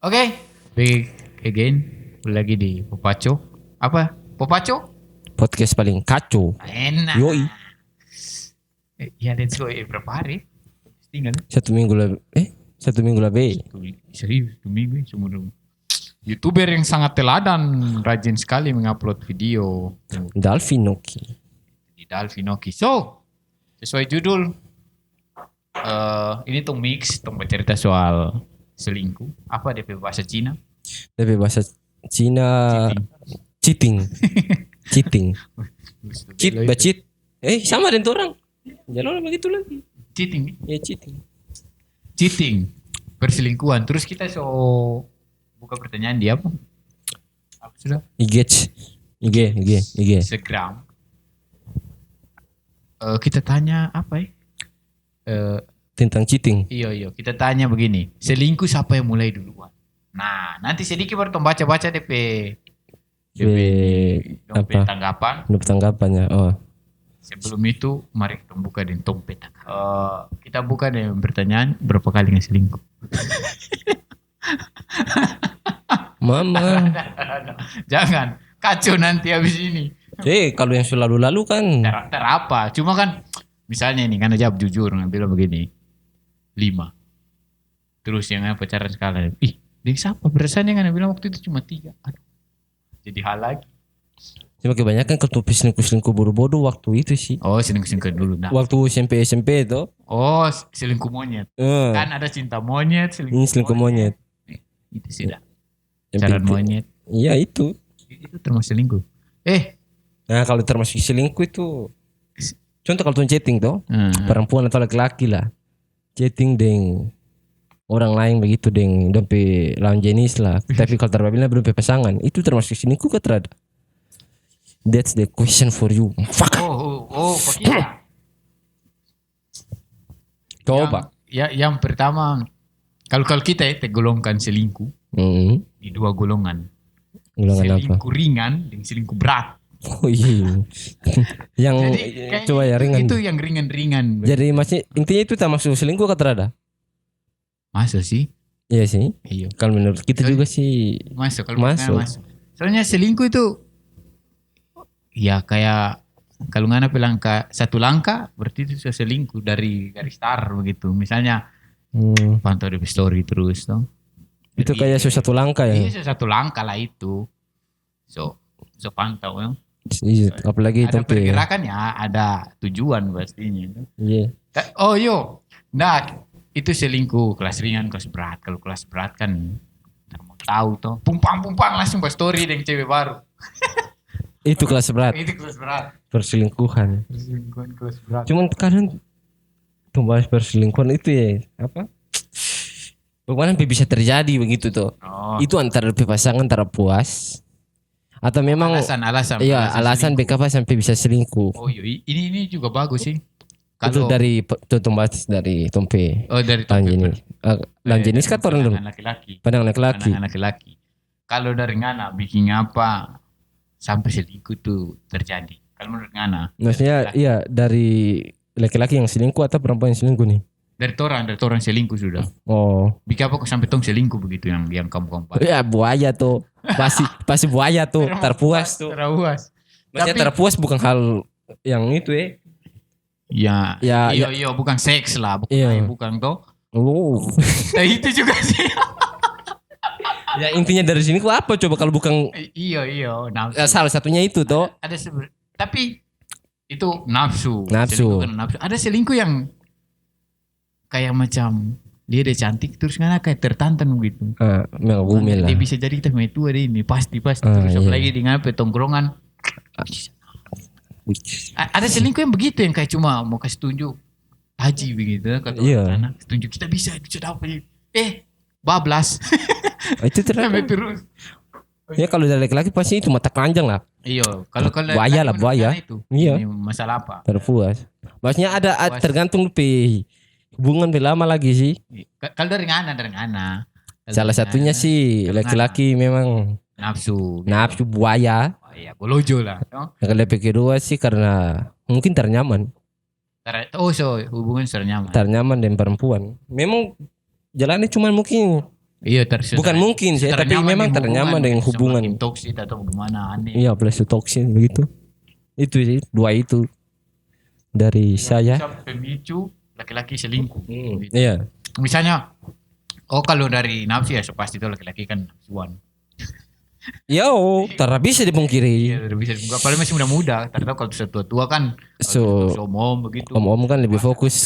Oke, back again lagi di Popaco. Apa? Popaco? Podcast paling kacau. Enak. Yoi. Ya let's go. Berapa hari? Tinggal. 1 minggu lebih. 1 minggu lebih. Serius, 2 minggu semua. YouTuber yang sangat teladan, rajin sekali mengupload video Dalvinoki. di Dalvinoki. So, sesuai judul, ini tuh mix, tuh bercerita soal selingkuh. Apa DP bahasa Cina? Lebih bahasa Cina. Cheating. Cheating. Cheat, bacit. Sama dengan orang. Jangan begitu lagi. Cheating. Ya cheating. Cheating, perselingkuhan. Terus kita buka pertanyaan dia apa? Apa sudah? IG. Instagram. Kita tanya apa ya? Tentang cheating. Iya. Kita tanya begini. Selingkuh siapa yang mulai duluan? Nah, nanti sedikit baru baca DP apa? tanggapan. Tanggapannya. Oh. Sebelum itu, mari kita buka dengan dompet. Kita buka dengan pertanyaan, berapa kali ngeselingkuh? Mama. Jangan, kacau nanti habis ini. Kalau yang lalu kan. Terapa? Cuma kan, misalnya ini, karena jawab jujur, bilang begini, 5. Terus yang pacaran sekali, dia siapa? Berdasarnya kan bilang waktu itu cuma 3. Aduh, jadi hal lagi. Cuma kebanyakan kalau selingkuh bodoh-bodoh waktu itu sih. Oh, selingkuh dulu. Nah. Waktu SMP itu. Oh, selingkuh monyet. Kan ada cinta monyet, Ini selingkuh monyet. Itu sudah. Pacaran monyet. Iya itu. Itu termasuk selingkuh. Nah kalau termasuk selingkuh itu, contoh kalau tuh chatting tuh, perempuan atau laki-laki lah, chatting dengan orang lain begitu dengan dompet lawan jenis lah. Tapi kalau terbabilnya belum pasangan, itu termasuk selingkuh ke terada? That's the question for you. Fuck. Pakita. Coba. Yang pertama, kalau kita golongkan selingkuh di 2 golongan. Golongan selingkuh apa? Ringan dan selingkuh berat. Oh iya. Yang coba ya ringan. Itu yang ringan-ringan. Jadi masih intinya itu termasuk selingkuh ke terada? Masa sih? Iya sih. Iya. Kalau menurut kita juga sih masuk. Masuk. Soalnya selingkuh itu ya kayak kalau ngana bilang ke 1 langkah berarti itu sudah selingkuh dari garis start begitu. Misalnya pantau di story terus toh. Itu kayak satu langkah ya. Iya 1 langkah lah itu. So pantau ya. Iya, apalagi ada pergerakan ya, ada tujuan pastinya. Iya. Oh yo. Nah, itu selingkuh kelas ringan, kelas berat. Kalau kelas berat kan mau tahu toh. Pumpang langsung buat story dengan cewek baru. Itu kelas berat. Itu kelas berat. Perselingkuhan kelas berat. Cuman kadang membahas perselingkuhan itu ya apa? Bagaimana bisa terjadi begitu tuh? Itu antara pasangan antara puas atau memang alasan. Iya, alasan BKP sampai bisa selingkuh. Oh iya, ini juga bagus sih. Itu dari bahas dari Tompe. Oh dari Tompe. Dan jenis kan orang dong. Pandangan laki-laki. Kalau dari Ngana bikin apa sampai selingkuh tuh terjadi? Kalau menurut Ngana? Maksudnya iya dari laki-laki yang selingkuh atau perempuan yang selingkuh nih? Dari orang selingkuh sudah. Oh. Bikin apa kok sampai tong selingkuh begitu yang kamu Ya buaya tuh. Pasti buaya tuh. Terpuas tuh. Maksudnya terpuas bukan hal yang itu ya. Iya bukan seks lah. Bukan toh. Nah, itu juga sih. Ya intinya dari sini kok apa coba kalau bukan iya nafsu. Salah satunya itu toh. Tapi itu nafsu. Ada selingkuh yang kayak macam dia udah cantik terus kan kayak tertantang begitu. Mengagumi lah. Dia bisa jadi kita tua deh ini pasti terus apalagi dengan tongkrongan. Ada selingkuh yang begitu yang kayak cuma mau kasih tunjuk haji begitu kata anak tunjuk kita bisa dapat bablas. Itu terus. Ya kalau dari laki-laki pasti itu mata keranjang lah. Iya, kalau buaya. Itu. Iya. Ini masalah apa? Terpuas. Maksudnya ada tergantung hubungan lama lagi sih. Kalau dari ngana. Salah satunya sih laki-laki memang nafsu buaya. Ya golojo lah. Yang kedua sih karena mungkin ternyaman. Oh, so hubungan ternyaman. Ternyaman dengan perempuan. Memang jalannya cuma mungkin Iya Bukan mungkin sih, tapi memang ternyaman dengan hubungan. Toksik atau bagaimana aneh. Iya, plus toksin begitu. Itu sih, dua itu dari saya. Bisa pemicu laki-laki selingkuh. Gitu. Iya. Misalnya, kalau dari nafsu ya pasti itu laki-laki kan nafsuan. Yo, tak bisa dipungkiri. Iya, bisa juga. Apalagi masih muda-muda. Tahu kalau sudah tua-tua kan, So, om begitu. Om kan lebih fokus.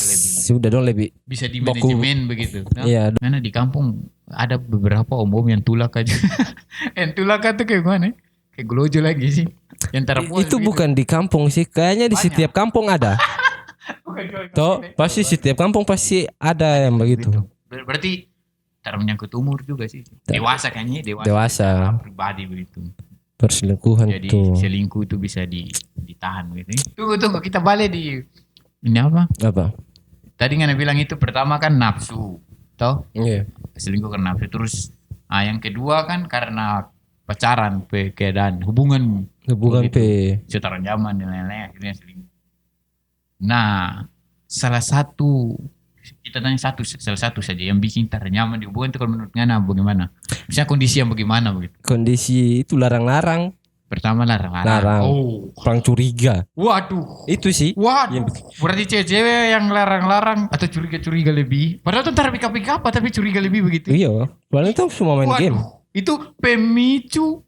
Sudah dong lebih. Bisa di manajemen begitu. Nah, iya. Karena di kampung ada beberapa om yang tulak aja. Yang tulak tuh kayak gimana? Kayak gelojo lagi sih. Yang Itu begitu. Bukan di kampung sih. Kayaknya di setiap kampung ada. Toh, pasti setiap kampung pasti ada yang begitu. Berarti menyangkut umur juga sih. Dewasa kayaknya, dewasa. Pribadi begitu. Perselingkuhan jadi tuh. Selingkuh itu bisa ditahan gitu. Tunggu kita balik di ini apa? Apa? Tadi Ngana bilang itu pertama kan nafsu, toh? Iya. Selingkuh karena nafsu. Terus yang kedua kan karena pacaran, keadaan hubungan setara zaman dan lain-lain akhirnya selingkuh. Nah, salah satu saja yang bikin ternyaman di hubungan itu kalau menurut Ngana bagaimana? Misalnya kondisi yang bagaimana begitu? Kondisi itu larang-larang. Pertama larang. Orang curiga. Waduh. Itu sih. Waduh. Berarti cewek yang larang-larang atau curiga-curiga lebih. Padahal tuh ntar pick-up apa tapi curiga lebih begitu. Iya. Padahal itu semua main game. Itu pemicu.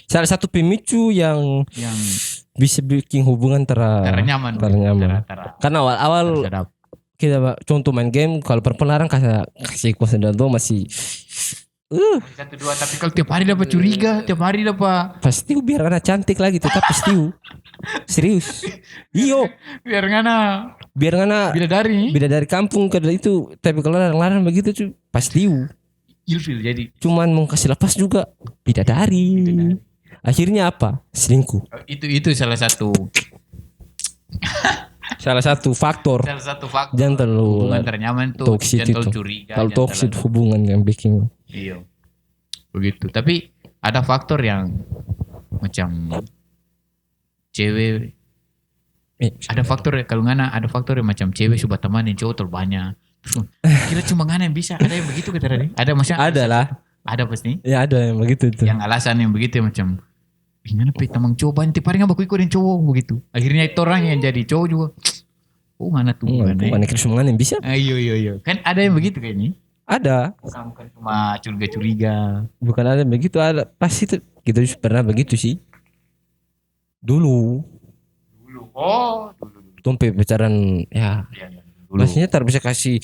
Salah satu pemicu yang bisa bikin hubungan ternyaman. Karena awal-awal kita contoh main game, kalau perempuan larang kasih kuasa dan tuh masih satu dua, tapi kalau tiap hari dapat curiga, tiap hari dapat pasti biar anak cantik lagi tetap pasti serius. Iyo biar ngana bila dari kampung ke itu, tapi kalau larang-larang begitu tuh pasti ilfil jadi cuman mau kasih lepas juga bidadari. Akhirnya apa? Selingkuh. Itu salah satu faktor. Jangan terlalu hubungan ternyaman tuh, jangan terlalu curiga. Kalau toksik hubungan yang bikin. Iya. Begitu. Tapi ada faktor yang macam cewek. Ada faktor kalau Ngana ada faktor yang macam cewek sudah temanin cowok terlalu banyak. Kira cuma Ngana yang bisa. Ada yang begitu kata tadi? Ada maksudnya? Ada lah. Ada pasti. Ya ada yang begitu tuh. Yang alasan yang begitu macam gimana teman coba nanti paling aku ikutin cowok begitu. Akhirnya itu orang yang jadi cowok juga. Mana tuh? Mana kira yang bisa? Iya. Kan ada yang begitu kayaknya. Ada. Bukan cuma curiga-curiga. Bukan ada yang begitu, ada pasti tuh kita pernah begitu sih. Dulu. Tumpe pacaran ya. Maksudnya tak bisa kasih.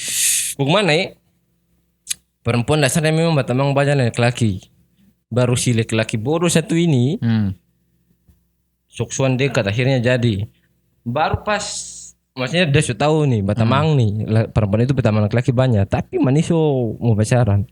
Bagaimana ya? Perempuan dasarnya memang batamang banyak laki-laki. Baru si laki-laki bodoh satu ini soksuan dekat akhirnya jadi. Baru pas maksudnya dia sudah tahu nih batamang nih perempuan itu batamang laki-laki banyak, tapi maniso mau pacaran.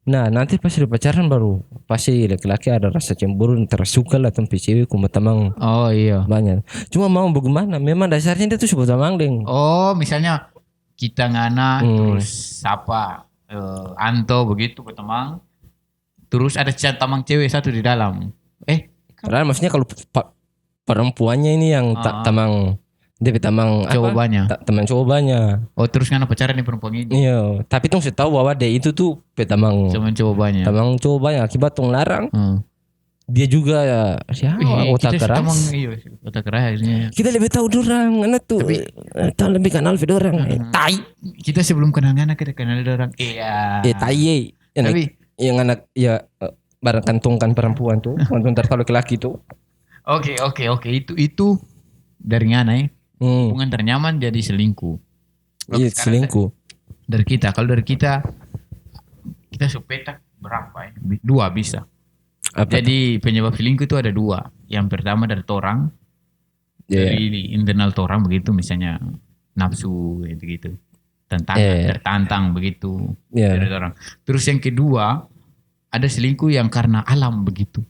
Nah nanti pas udah pacaran baru pasti laki-laki ada rasa cemburu, tersuka lah tempat cewek ku batamang. Oh iya. Banyak. Cuma mau bagaimana? Memang dasarnya dia tuh suka batamang deng. Oh misalnya kita Ngana terus siapa Anto begitu batamang. Terus ada tamang cewek satu di dalam. Padahal maksudnya kalau perempuannya ini yang tamang dia tamang cowok banyak. Teman cowok banyak. Oh terus Ngana pacaran nih perempuan ini. Iya, tapi tuh saya tahu bahwa dia itu tuh tamang cowok banyak. Tamang cowok banyak akibat tong larang. Dia juga otak keras. Otak keras. Kita lebih tahu dorang, anak tuh. Tahu lebih kenal dorang. Tai. Kita sebelum kenal Ngana kita kenal dorang. Iya. Tai. Tapi yang anak ya barang kantongkan perempuan tuh, kantong tertawa laki-laki tuh. Oke. Itu dari Ngana ya. Hubungan ternyaman jadi selingkuh. Iya selingkuh. Dari kita, kalau dari kita sepetak berapa ya? 2 bisa. Apa? Jadi penyebab selingkuh itu ada 2. Yang pertama dari torang, dari internal torang begitu, misalnya nafsu gitu. Tertantang begitu dari orang. Terus yang kedua ada selingkuh yang karena alam begitu.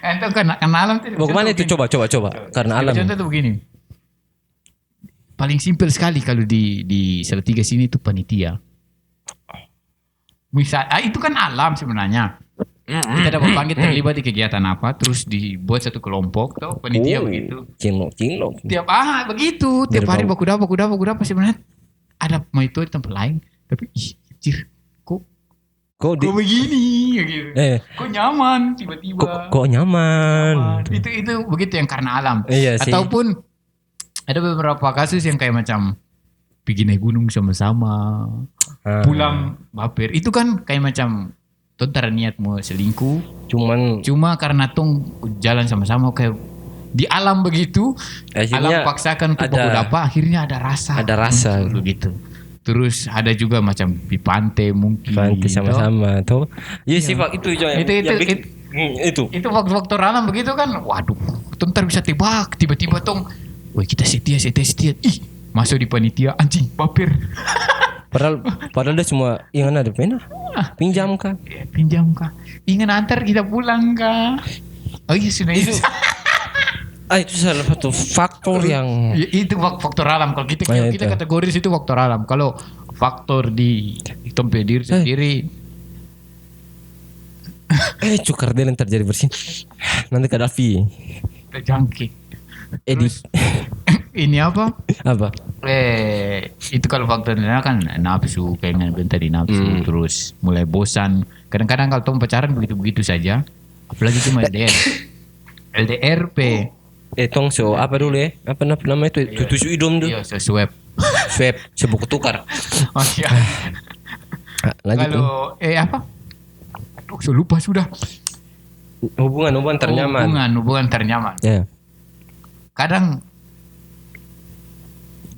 Itu karena alam. Bagaimana itu coba. Karena alam. Contoh tuh begini. Paling simpel sekali kalau di Salatiga sini itu panitia. Misal, itu kan alam sebenarnya. Kita dapat panggil terlibat di kegiatan apa, terus dibuat satu kelompok tuh panitia begitu. Cinlok. Tiap begitu, tiap hari baku dapat sebenarnya. Ada mau itu di tempat lain, tapi kok Kok begini gitu. Kok nyaman tiba-tiba. Kok nyaman. Itu begitu yang karena alam. Iya sih. Ataupun ada beberapa kasus yang kayak macam pergi naik gunung sama-sama, pulang baper. Itu kan kayak macam tong tara niat mau selingkuh, cuma karena tong jalan sama-sama kayak di alam begitu, alam paksakan untuk baku dapat, akhirnya ada rasa begitu. Terus ada juga macam di pantai mungkin. Pantai sama-sama tuh. Iya sih Pak, itu juga itu faktor alam begitu kan. Waduh, tong ntar bisa tebak tiba-tiba tong, wah kita setia. Ih, masuk di panitia anjing baper. Padahal dia cuma ingat ada pena. Pinjam kah? Ingin antar kita pulang kah? Oh iya sudah itu. Itu salah satu faktor yang itu faktor alam. Kalau kita kategoris itu faktor alam. Kalau faktor di tempat diri sendiri, cukar dia yang terjadi bersih. Nanti Kadafi terjangkit. Ini apa? Itu kalau faktornya kan nafsu, keinginan tadi nafsu, terus mulai bosan. Kadang-kadang kalau tom pacaran begitu-begitu saja, apalagi cuma LDRP. Tong apa dulu ya? Apa nama itu? Tujuh idom tuh. Iya, swab, sebuku tukar. Oh iya. Kalau apa? Aduh, saya lupa sudah. Hubungan ternyaman. Hubungan ternyaman. Yeah. Kadang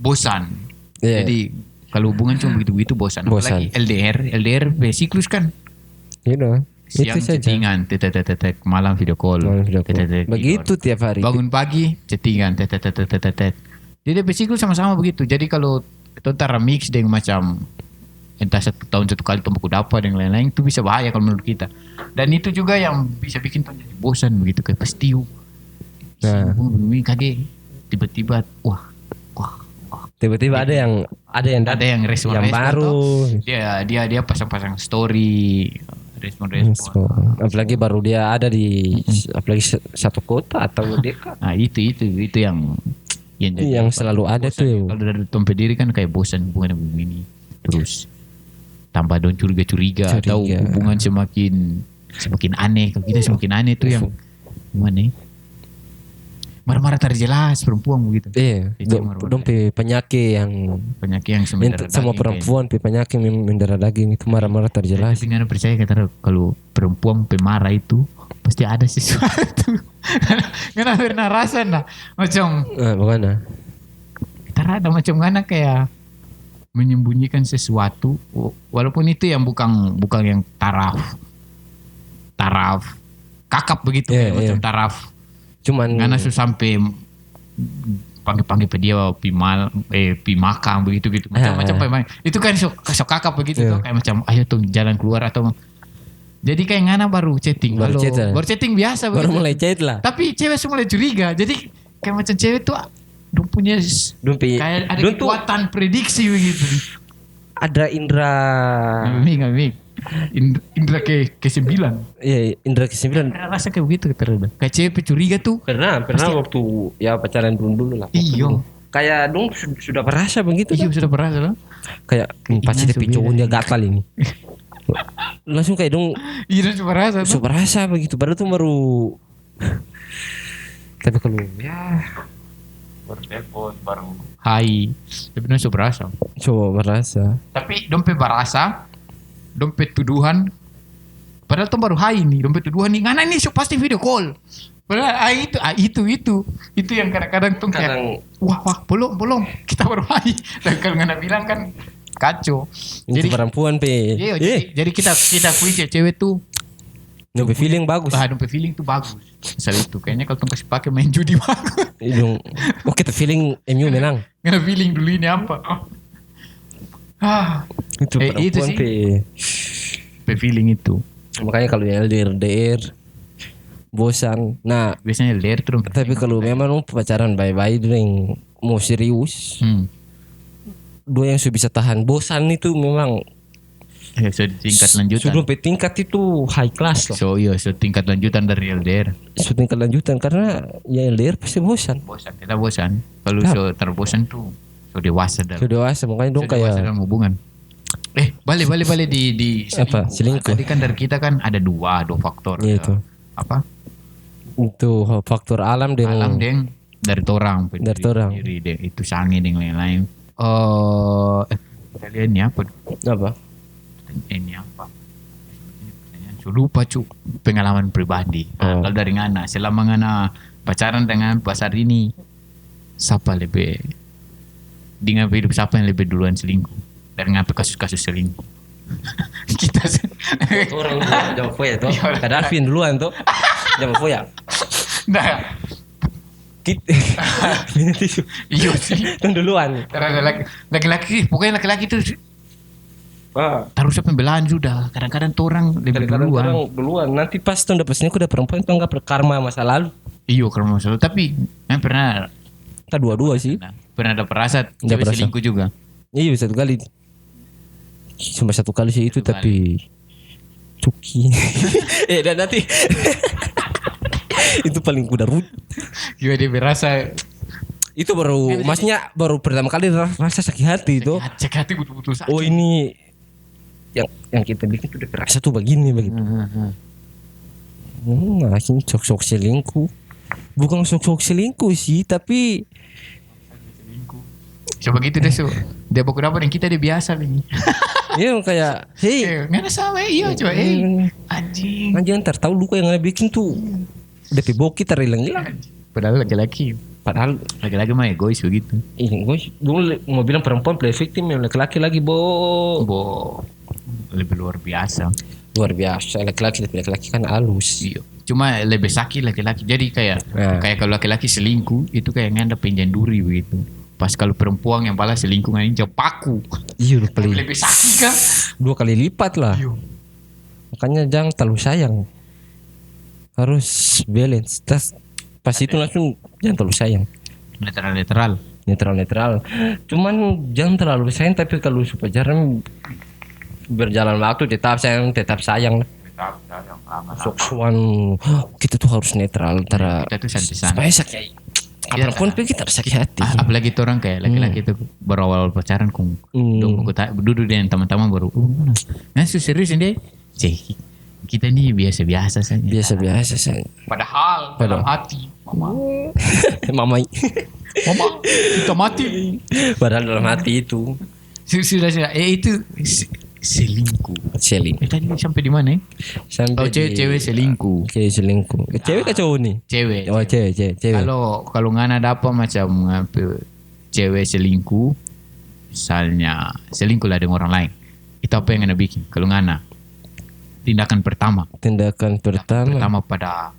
bosan. Yeah. Jadi kalau hubungan cuma begitu-begitu bosan. Apalagi LDR siklus kan. Gitu. Siang chattingan, tetet, malam video call. Begitu tiap hari. Bangun pagi, chattingan, tetet. Jadi siklus sama-sama begitu. Jadi kalau antara mix dengan macam entah 1 tahun 1 kali tumbuh dapat dan lain-lain, itu bisa bahaya kalau menurut kita. Dan itu juga yang bisa bikin tuh jadi bosan begitu kayak pestiu. Ini kaget tiba-tiba wah. Tiba-tiba ada yang respon yang baru. Dia pasang-pasang story. Respon. Apalagi baru dia ada di apalagi satu kota atau dekat. Nah itu yang selalu ada bosan. tuh. Kalau dari tempat diri kan kayak bosan hubungan begini. Terus tambah dong curiga atau hubungan semakin aneh. Kalau kita semakin aneh tuh yang gimana? Marah-marah terjelas perempuan begitu. Iya. Dong penyakit yang sebenarnya sama perempuan penyakit mendarah daging itu marah-marah terjelas. Tapi nggak percaya kata kalau perempuan pemarah itu pasti ada sesuatu. Nggak pernah rasa nah macam. Bagaimana? Kita ada macam mana kayak menyembunyikan sesuatu, walaupun itu yang bukan yang taraf kakap begitu macam taraf. Cuman ngana sampai panggil dia pi makan begitu macam itu kan sok kakap begitu tuh kayak macam ayo tuh jalan keluar atau jadi kayak ngana baru chatting baru chatting biasa baru mulai chat lah, tapi cewek semua mulai curiga. Jadi kayak macam cewek tuh punya kayak ada kekuatan prediksi begitu, ada indra indra ke-9. Iya, indra ke-9. Rasa kayak begitu terus. Kayak cewek curiga tuh. Pernah waktu ya pacaran dulu lah. Iya. Kayak dong sudah berasa begitu. Iya, sudah berasa lah. Kayak pasti tapi cowok dia gatal ini. Langsung kayak dong. Iya, sudah berasa. Sudah berasa begitu. Baru tuh tapi kalau ya baru telepon baru hai. Sebenarnya sudah berasa. Coba berasa. Tapi dompet tuduhan padahal tuh baru hai nih, dompet tuduhan nih ngana nih pasti video call padahal itu yang kadang-kadang tuh kayak wah belum kita baru hai dan kalau ngana bilang kan kacau. Jadi perempuan jadi kita kui cewek tuh dompet feeling bagus. Dompet feeling tuh bagus. Misal itu kayaknya kalau tuh kasih pakai main judi bagus. Kita feeling MU menang. Ngana feeling dulu ini apa? Itu perempuan feeling itu. Makanya kalau yang LDR bosan. Nah biasanya LDR terus. Tapi kalau memang pacaran baik-baik yang mau serius, dua yang sudah bisa tahan bosan itu memang tingkat lanjutan. Sudah tingkat itu high class lah. Tingkat lanjutan dari LDR. Tingkat lanjutan karena ya LDR pasti bosan. Kita bosan. Kalau terbosan tuh. Dewasa makanya dong kayak dalam hubungan. balik di Apa? Selingkuh. Tadi kan dari kita kan ada dua faktor. Iya itu. Apa? Itu faktor alam dan Alam deng dari torang. Dari torang. Diri deng itu sange deng lain-lain. Kalian ini apa? apa? Ini apa? So, lupa cu pengalaman pribadi. Nah, kalau dari ngana selama ngana pacaran dengan pasar ini, siapa lebih di ngapa hidup siapa yang lebih duluan selingkuh dari ngapa kasus-kasus selingkuh? Kita Orang jawab foya tuh. Kadafin duluan tuh. Jawab foya. Nah, iya sih. Itu duluan. Karena laki-laki, pokoknya laki-laki itu taruh pembelaan sudah. Kadang-kadang tuh orang lebih duluan. Orang duluan. Nanti pas tuh udah udah perempuan tuh nggak berkarma masa lalu. Iya karena masalah. Tapi yang pernah Kita dua-dua sih. pernah ada perasa cewek selingkuh juga. Iya satu kali. Cuma satu kali sih itu tapi cuki. Dan nanti itu paling kuda rut. Gimana dia berasa Itu baru masnya baru pertama kali rasa sakit hati itu. Sakit hati betul-betul sakit. Oh ini yang kita bikin tuh udah berasa tuh begini begitu. Akhirnya sok-sok selingkuh. Bukan sok-sok selingkuh sih, tapi coba gitu deh, dia baku dapat dan kita dia biasa nih. iya kayak hey, nggak ada sama iya coba anjing. Anjing ntar tahu luka yang ada bikin tuh. DP boki terhilang-hilang. Padahal laki-laki mah egois begitu. Gue dulu mau bilang perempuan play victim, yang laki-laki lagi bo lebih luar biasa. Luar biasa laki-laki kan halus. Iya. Cuma lebih sakit laki-laki. Jadi kayak kalau laki-laki selingkuh itu kayak nganda penjan duri begitu. Pas kalau perempuan yang balas selingkuh nganda paku. Iya lebih sakit kan? 2 kali lipat lah. Iyo. Makanya jangan terlalu sayang. Harus balance. Pas itu langsung jangan terlalu sayang. Netral. Cuman jangan terlalu sayang, tapi kalau supaya jarang berjalan waktu tetap sayang. Tetap sayang. Sok-sokan kita tuh harus netral antara kita tuh santai-santai. Supaya sakit. Perempuan pun kita harus sakit hati. Apalagi itu orang kayak laki-laki itu berawal pacaran kung duduk dengan teman-teman baru. Nah serius ini sih. Kita ini biasa-biasa saja. Biasa-biasa saja. Padahal dalam hati, mama, kita mati. Padahal dalam hati itu. Sudah. Itu selingkuh. Tadi sampai di mana? Sampai cewek selingkuh. Cewek selingkuh. Cewek ke cowok nih? Cewek. Oh cewek. Kalau ngana dapat macam cewek selingkuh, misalnya selingkuh lah dengan orang lain. Itu apa yang ngana bikin? Kalau ngana tindakan pertama pada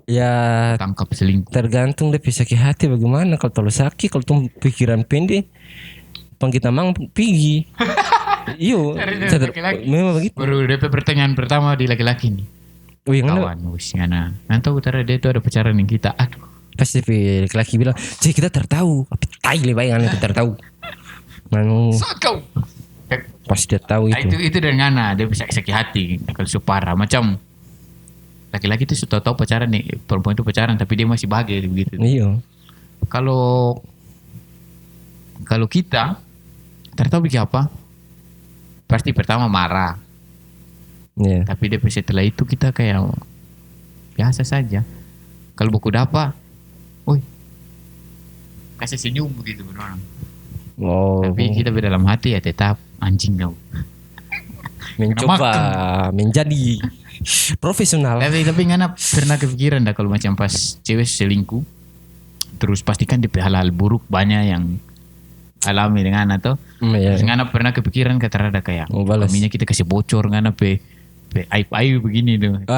ya tangkap selingkuh. Tergantung dia sakit hati bagaimana. Kalau terlalu sakit, kalau tuh pikiran pendek, kita mang pergi. Iyo, memang begitu. Baru DP pertanyaan pertama di laki-laki nih. Oh yang kawan, ngana. Nanti utara dia itu ada pacaran yang kita. Aduh. Pasti laki-laki bilang, "Cik kita tertahu." Tapi tai lebayan kita tertahu. Manu. Sakau. Pasti dia tahu itu. Itu dari ngana dia bisa sakit hati kalau supara macam laki-laki itu sudah tahu pacaran nih, perempuan itu pacaran tapi dia masih bahagia begitu. Iya. Kalau kita tertahu bikin apa? Pasti pertama marah. Iya. Tapi dia setelah itu kita kayak biasa saja. Kalau buku dapat, kasih senyum begitu orang. Oh. Tapi kita dalam hati ya tetap anjing kau. Mencoba menjadi profesional. Tapi ngana pernah kepikiran dah kalau macam pas cewek selingkuh, terus pastikan di hal-hal buruk banyak yang alami dengan atau. Terus ngana pernah kepikiran kata ada kayak kaminya kita kasih bocor ngana aib begini tuh.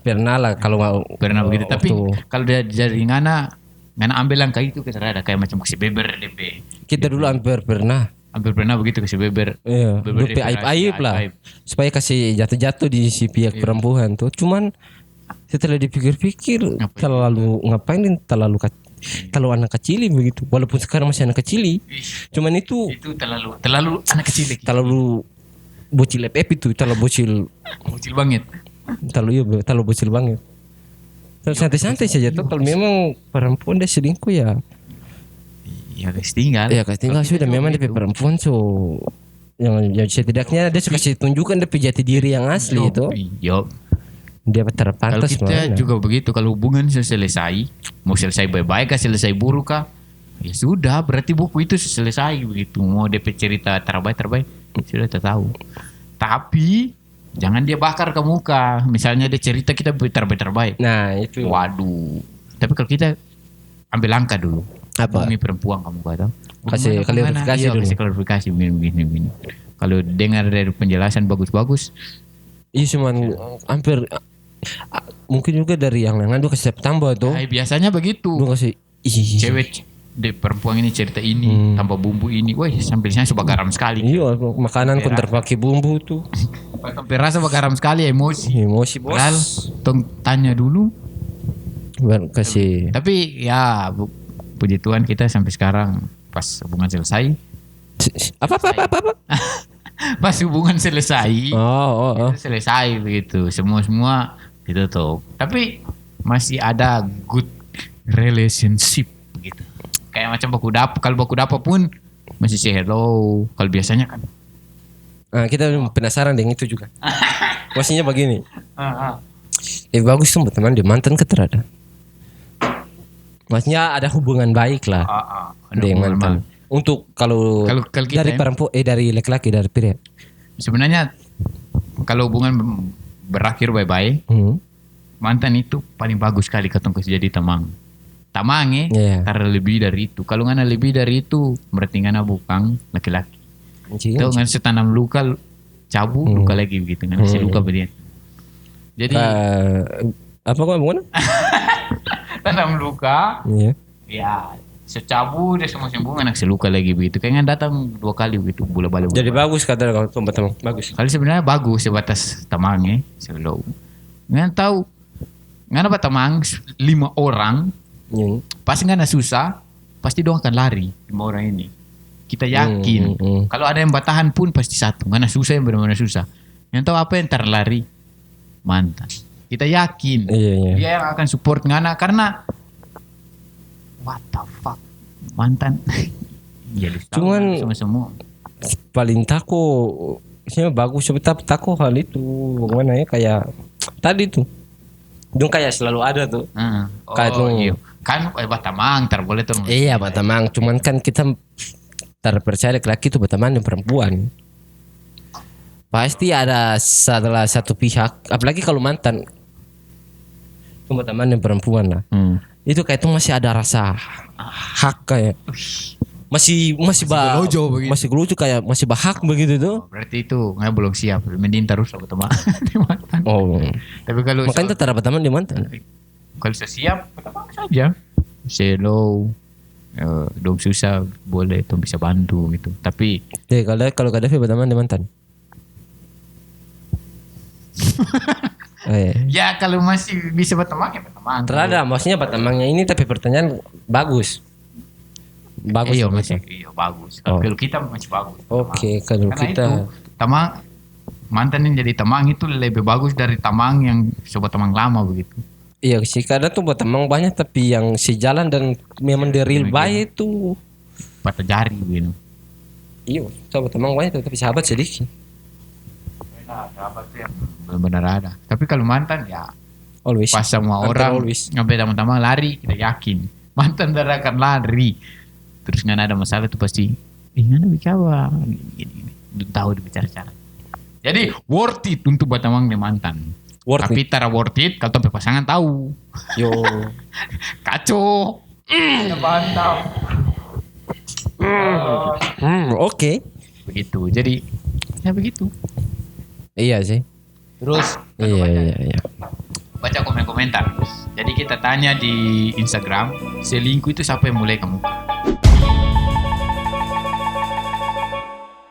Pernah lah kalau pernah begitu. Tapi kalau dari ngana ambil langkah itu kita ada kayak macam kasih beber DP. Kita dulu hampir pernah begitu kasih beber. Iya. DP aib lah. Supaya kasih jatuh-jatuh di si pihak perempuan tuh. Cuman setelah dipikir-pikir terlalu anak kecil begitu. Walaupun sekarang masih anak kecil. Cuman itu terlalu anak kecil. Terlalu bocil itu, terlalu bocil banget. Terlalu bocil banget. Terus santai-santai saja tuh. Kalau memang perempuan dia selingkuh ya kasih tinggal. Ya kasih tinggal sudah. Memang dia perempuan yang setidaknya dia suka kasih tunjukkan dia jati diri yang asli itu. Yo. Dia Kalau terpantas kita mana. juga begitu, kalau hubungan sudah selesai, mau selesai baik-baik kah, selesai buruk kah, ya sudah, berarti buku itu selesai begitu. Mau DP cerita terbaik sudah kita tahu. Tapi jangan dia bakar ke muka. Misalnya dia cerita kita terbaik. Nah itu. Waduh. Tapi kalau kita ambil langkah dulu. Apa? Ini perempuan kamu kata. Kasih klarifikasi dulu. Kasih klarifikasi begini. Kalau dengar dari penjelasan bagus-bagus, Iya cuman hampir mungkin juga dari yang lain kasih tambah tuh. biasanya begitu. Lu kasih Cewek de perempuan ini cerita ini tambah bumbu ini, wah sambilnya suka garam sekali. Iya makanan pun terpakai bumbu tuh. Sampai rasa garam sekali, emosi. Emosi bos. Padahal tong tanya dulu. Baru kasih. Tapi ya puji Tuhan kita sampai sekarang pas hubungan selesai. Apa? Pas hubungan selesai. Oh. Itu selesai begitu. Semua ditutup. Tapi masih ada good relationship gitu. Kayak macam baku dapur. Kalau baku dapur pun masih say hello. Kalau biasanya kan. Nah, kita penasaran dengan itu juga. Maksudnya begini. Ah. Bagus tuh teman dia mantan keterada. Maksudnya ada hubungan baik lah dengan mantan. Untuk kalau kita dari perempuan dari laki-laki dari pria. Sebenarnya kalau hubungan berakhir bye-bye, mantan itu paling bagus sekali ketemu jadi teman. Tamang karena lebih dari itu. Kalau nggak lebih dari itu berarti nggak bukan laki-laki. Itu nggak setanam luka cabu luka lagi begitu nggak si luka begini. Jadi apa kok gimana? Tanam luka, ya secabu dia semua sembuh anak seluka lagi begitu. Kayaknya datang 2 kali begitu bola balik. Jadi bagus kata kalau teman bagus. Kali sebenarnya bagus sebatas temannya selalu. Nggak tahu nggak dapat teman 5 orang. Pasti nggak susah, pasti dong akan lari 5 orang ini. Kita yakin. Kalau ada yang bertahan pun pasti satu. Nggak susah yang benar-benar susah. Yang tahu apa yang terlari mantan. Kita yakin dia yang akan support Ngana karena what the fuck mantan. Cuman semua paling takut sih bagus tapi takut hal itu bagaimana ya kayak tadi tuh dong kayak selalu ada tuh kayak tuh kan batamang boleh tuh iya batamang cuman kan kita terpercaya laki-laki itu berteman dengan perempuan pasti ada salah satu pihak apalagi kalau mantan cuma teman dengan perempuan lah itu kayak itu masih ada rasa hak kayak masih gelojo kayak masih bahak begitu tuh berarti itu nggak belum siap mending terus sama teman mantan. Tapi kalau makanya tetap teman di mantan kalau sudah siap teman saja say hello dong susah boleh tuh bisa bantu gitu tapi kalau Gaddafi berteman di mantan ya kalau masih bisa berteman ya berteman. Terada, maksudnya bertemannya ini tapi pertanyaan bagus. Bagus. Iya masih bagus. Kalau kita masih bagus. Oke, kalau karena kita itu, tamang mantan yang jadi tamang itu lebih bagus dari tamang yang sobat tamang lama begitu. Iya sih, kadang tuh berteman banyak tapi yang sejalan dan memang the real baik itu patah jari gitu. Iya, coba teman banyak tapi sahabat sedikit. Sahabat tuh yang benar-benar ada. Tapi kalau mantan ya always. Pas sama orang sampai teman-teman lari kita yakin mantan tidak akan lari. Terus nggak ada masalah itu pasti. Nggak bicara gini. Tahu bicara-cara. Jadi worth it untuk berteman dengan mantan. Tapi tara worth it kalau sampai pasangan tahu. Yo. Kacau. Mantap. Oke. Begitu. Jadi ya begitu. Iya sih. Terus iya. Baca komen-komentar. Jadi kita tanya di Instagram, selingkuh itu siapa yang mulai kamu?